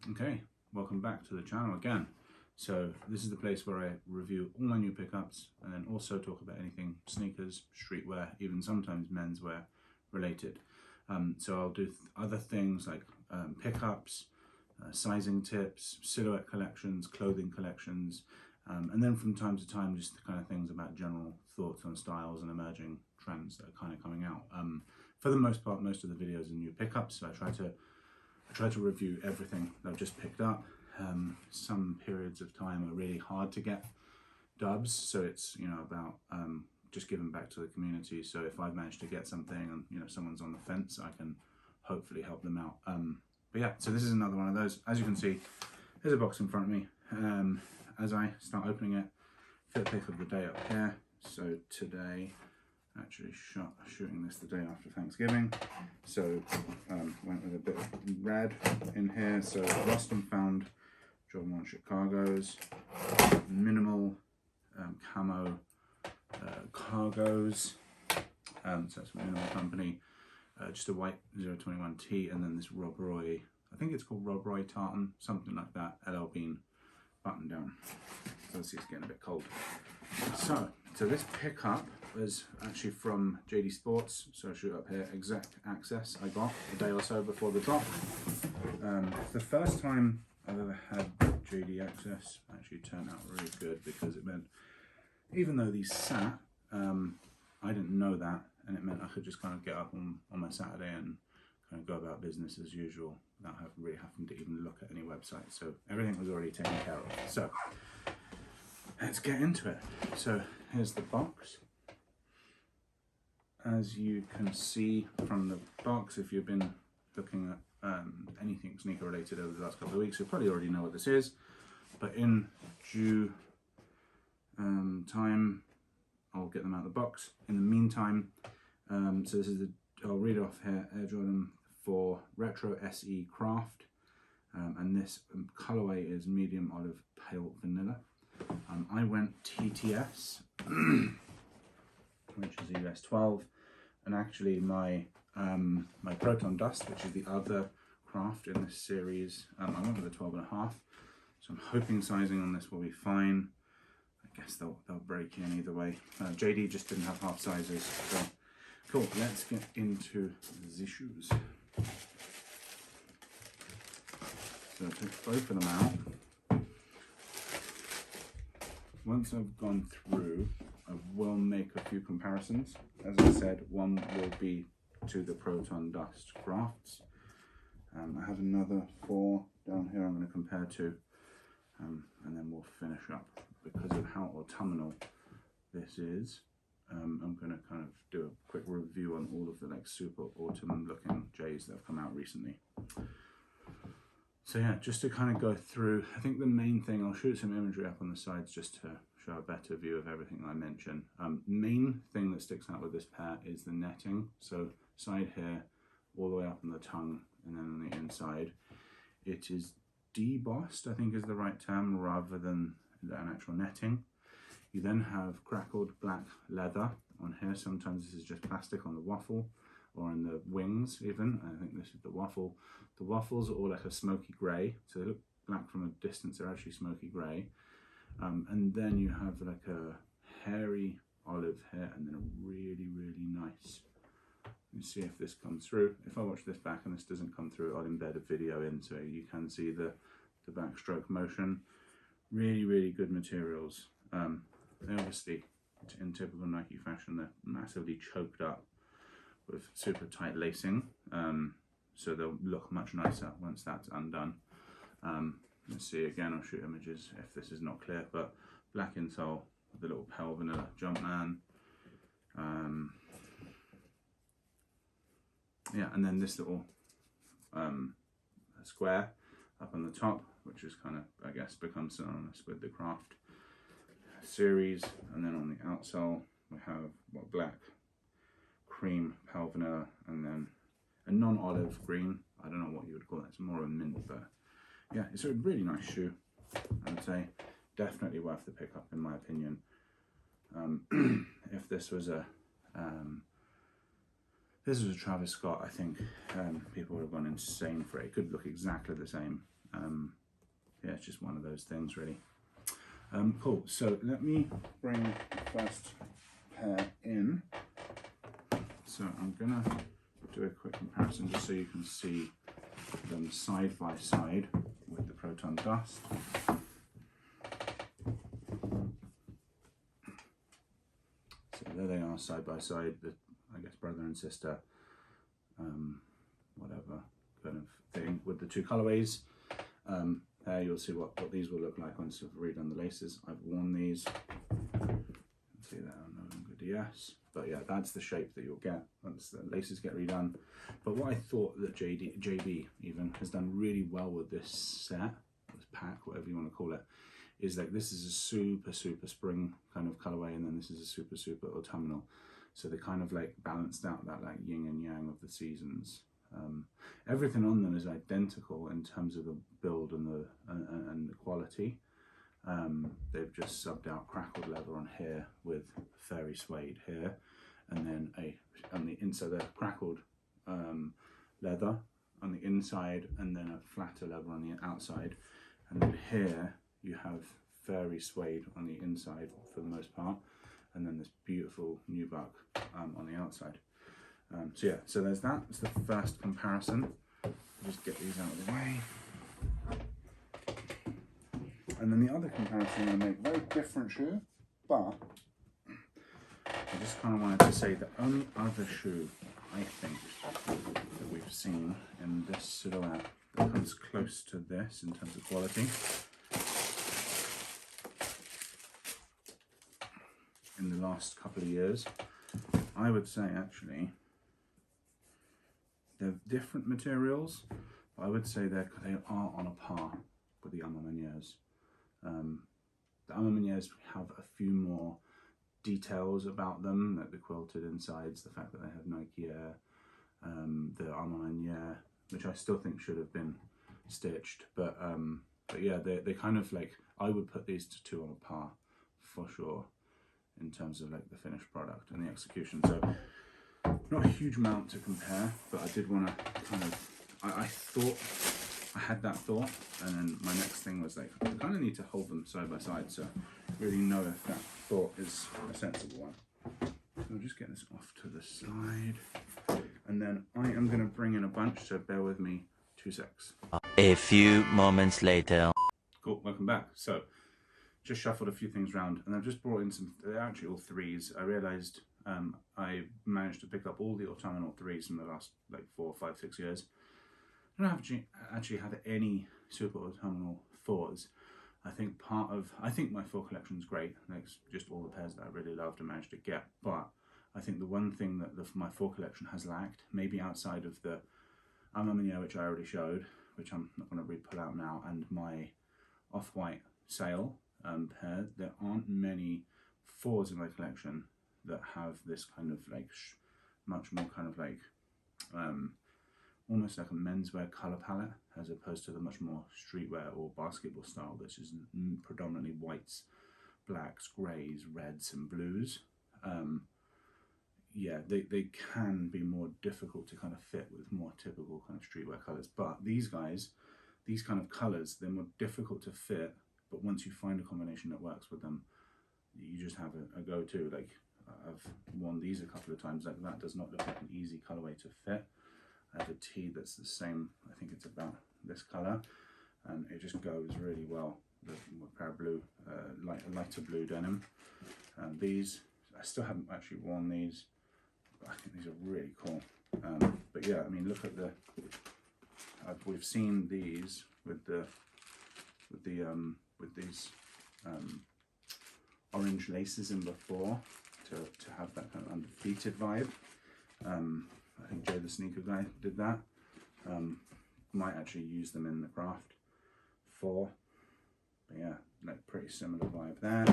Okay, welcome back to the channel again. So this is the place where I review all my new pickups and then also talk about anything sneakers, streetwear, even sometimes menswear related. So I'll do other things like pickups, sizing tips, silhouette collections, clothing collections, and then from time to time just the kind of things about general thoughts on styles and emerging trends that are kind of coming out. For the most part, most of the videos are new pickups, so I try to review everything that I've just picked up. Some periods of time are really hard to get dubs, so it's about just giving back to the community. So if I've managed to get something and someone's on the fence, I can hopefully help them out. But yeah, so this is another one of those. As you can see, there's a box in front of me. As I start opening it, fit pick of the day up here. So today, actually shooting this the day after Thanksgiving, so went with a bit of red in here. So lost and found Jordan 1 Chicago's, minimal camo cargos, so that's Minimal Company, just a white 021T, and then this Rob Roy, I think it's called Rob Roy tartan, something like that, LL Bean button down. So let's see, it's getting a bit cold. So this pickup was actually from JD Sports, so I'll shoot up here, Exact Access I got a day or so before the drop. The first time I've ever had JD Access actually turned out really good, because it meant, even though these sat, I didn't know that, and it meant I could just kind of get up on my Saturday and kind of go about business as usual without really having to even look at any website. So everything was already taken care of. So let's get into it. So here's the box. As you can see from the box, if you've been looking at anything sneaker related over the last couple of weeks, you probably already know what this is, but in due time I'll get them out of the box. In the meantime, so this is I'll read off here, Air Jordan 4 Retro SE Craft, and this colorway is medium olive pale vanilla. I went TTS, which is a US 12, and actually my my Proton Dust, which is the other craft in this series, I went with a 12.5, so I'm hoping sizing on this will be fine. I guess they'll break in either way. JD just didn't have half sizes, so cool. Let's get into the shoes. So take both of them out. Once I've gone through, I will make a few comparisons. As I said, one will be to the Proton Dust Crafts. I have another 4 down here I'm going to compare to, and then we'll finish up. Because of how autumnal this is, I'm going to kind of do a quick review on all of the like super autumn looking J's that have come out recently. So yeah, just to kind of go through, I think the main thing, I'll shoot some imagery up on the sides just to show a better view of everything I mentioned. Main thing that sticks out with this pair is the netting. So side here, all the way up on the tongue, and then on the inside, it is debossed, I think is the right term, rather than an actual netting. You then have crackled black leather on here. Sometimes this is just plastic on the waffle or in the wings even. I think this is the waffle. The waffles are all like a smoky grey, so they look black from a distance, they're actually smoky grey. And then you have like a hairy olive here, and then a really, really nice, let me see if this comes through. If I watch this back and this doesn't come through, I'll embed a video in so you can see the backstroke motion. Really, really good materials. They obviously, in typical Nike fashion, they're massively choked up with super tight lacing, so they'll look much nicer once that's undone. Let's see again, I'll shoot images if this is not clear, but black insole, the little pale vanilla Jumpman. Yeah, and then this little square up on the top, which is kind of, I guess, becomes synonymous with the Craft series. And then on the outsole we have black, cream, pale vanilla, and then a non-olive green. I don't know what you would call that, it's more of a mint, but yeah, it's a really nice shoe. I would say definitely worth the pickup in my opinion. If this was a Travis Scott, I think people would have gone insane for it. It could look exactly the same Yeah, it's just one of those things really. Cool, so let me bring the first pair in. So I'm gonna do a quick comparison just so you can see them side by side with the Proton Dust. So there they are side by side, the, I guess, brother and sister, whatever kind of thing with the two colorways. There you'll see what these will look like once I've redone the laces. I've worn these. See that on no longer DS. But yeah, that's the shape that you'll get once the laces get redone. But what I thought that JB even has done really well with this set, this pack, whatever you want to call it, is like this is a super spring kind of colorway, and then this is a super autumnal. So they kind of like balanced out that like yin and yang of the seasons. Everything on them is identical in terms of the build and the quality. They've just subbed out crackled leather on here with fairy suede here, and then on the inside the crackled leather on the inside, and then a flatter leather on the outside, and then here you have fairy suede on the inside for the most part, and then this beautiful nubuck on the outside. So yeah, so there's that. It's the first comparison. Just get these out of the way. And then the other comparison I make, very different shoe, but I just kind of wanted to say the only other shoe I think that we've seen in this silhouette that comes close to this in terms of quality in the last couple of years, I would say actually, they're different materials, but I would say they are on a par with the A. Ma. Manières. The A. Ma. Manières have a few more details about them, like the quilted insides, the fact that they have Nike Air, the A. Ma. Manière, which I still think should have been stitched, but yeah, they kind of like, I would put these two on a par for sure in terms of like the finished product and the execution. So not a huge amount to compare, but I did want to kind of, I thought, I had that thought, and then my next thing was like, I kind of need to hold them side by side, so really know if that thought is a sensible one. So I'll just get this off to the side, and then I am going to bring in a bunch, so bear with me 2 secs. A few moments later. Cool, welcome back. So just shuffled a few things around, and I've just brought in some, they're actually all threes. I realised I managed to pick up all the autumnal threes from the last like 4, 5, 6 years. I don't actually have any super autumnal fours. I think my four collection is great. It's just all the pairs that I really loved and managed to get. But I think the one thing that my four collection has lacked, maybe outside of the A. Ma. Manière, which I already showed, which I'm not going to pull out now, and my off-white sail pair, there aren't many fours in my collection that have this kind of like much more kind of like almost like a menswear color palette, as opposed to the much more streetwear or basketball style, which is predominantly whites, blacks, greys, reds and blues. Yeah, they can be more difficult to kind of fit with more typical kind of streetwear colors, but these guys, these kind of colors, they're more difficult to fit, but once you find a combination that works with them, you just have a go-to. Like, I've worn these a couple of times, like that does not look like an easy colorway to fit. I have a tee that's the same, I think it's about this color, and it just goes really well with a pair of blue, lighter blue denim. These, I still haven't actually worn these, but I think these are really cool. But yeah, I mean, look at the, we've seen these with these orange laces in before to have that kind of undefeated vibe. I think Joe the Sneaker Guy did that. Might actually use them in the craft for, but yeah, like pretty similar vibe there.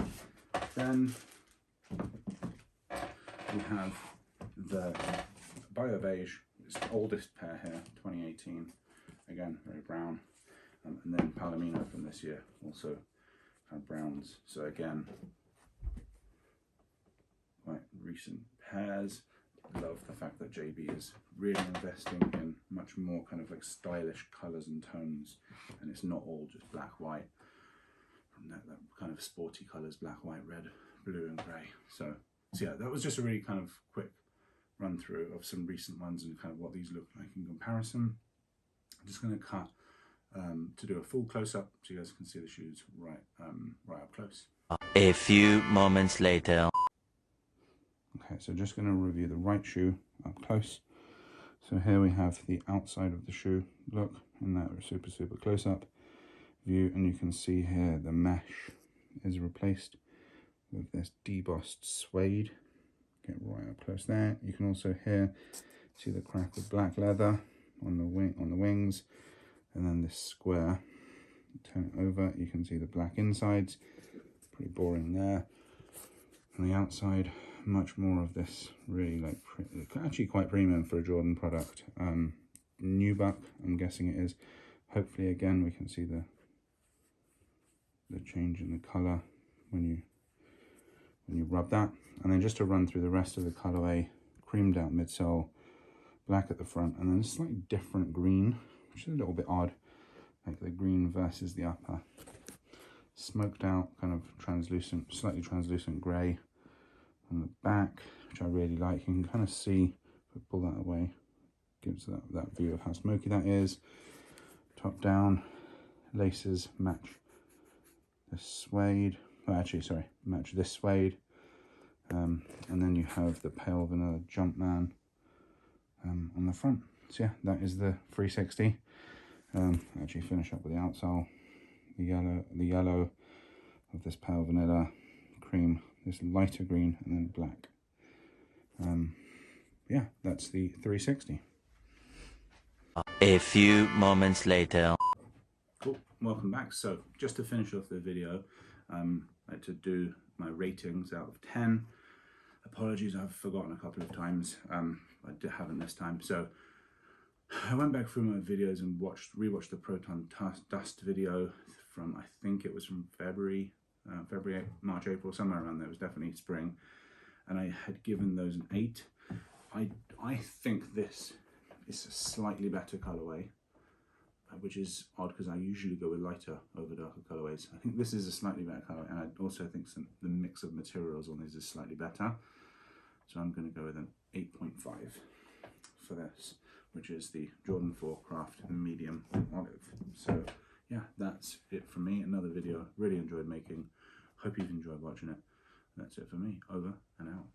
Then we have the Bio Beige, it's the oldest pair here, 2018, again very brown, and then Palomino from this year, also kind of browns. So again, quite recent pairs. Love the fact that JB is really investing in much more kind of like stylish colours and tones, and it's not all just black, white, from that kind of sporty colours, black, white, red, blue and grey. So yeah, that was just a really kind of quick run through of some recent ones and kind of what these look like in comparison. I'm just going to cut to do a full close-up so you guys can see the shoes right up close. A few moments later. Okay, so just going to review the right shoe up close. So here we have the outside of the shoe look in that super close-up view, and you can see here the mesh is replaced with this debossed suede. Get right up close there. You can also here see the crack of black leather on the wings, and then this square. Turn it over, you can see the black insides. Pretty boring there. On the outside, much more of this really like actually quite premium for a Jordan product. Nubuck, I'm guessing it is. Hopefully again we can see the change in the color when you rub that. And then just to run through the rest of the colorway, creamed out midsole, black at the front, and then a slightly different green, which is a little bit odd, like the green versus the upper. Smoked out, kind of translucent, slightly translucent grey on the back, which I really like. You can kind of see, if I pull that away, gives that view of how smoky that is. Top down, laces match the suede, match this suede. And then you have the pale vanilla Jumpman on the front. So yeah, that is the 360. Actually finish up with the outsole, the yellow of this pale vanilla, cream, this lighter green, and then black. Yeah, that's the 360. A few moments later. Cool, welcome back. So just to finish off the video, I had to do my ratings out of 10. Apologies, I've forgotten a couple of times. I haven't this time. So I went back through my videos and rewatched the Proton Dust video from, I think it was from February, March, April, somewhere around there. It was definitely spring. And I had given those an 8. I think this is a slightly better colorway, which is odd because I usually go with lighter over darker colorways. I think this is a slightly better color, and I also think the mix of materials on these is slightly better. So I'm going to go with an 8.5 for this, which is the Jordan 4 Craft Medium Olive. So yeah, that's it from me. Another video really enjoyed making. Hope you've enjoyed watching it. That's it for me. Over and out.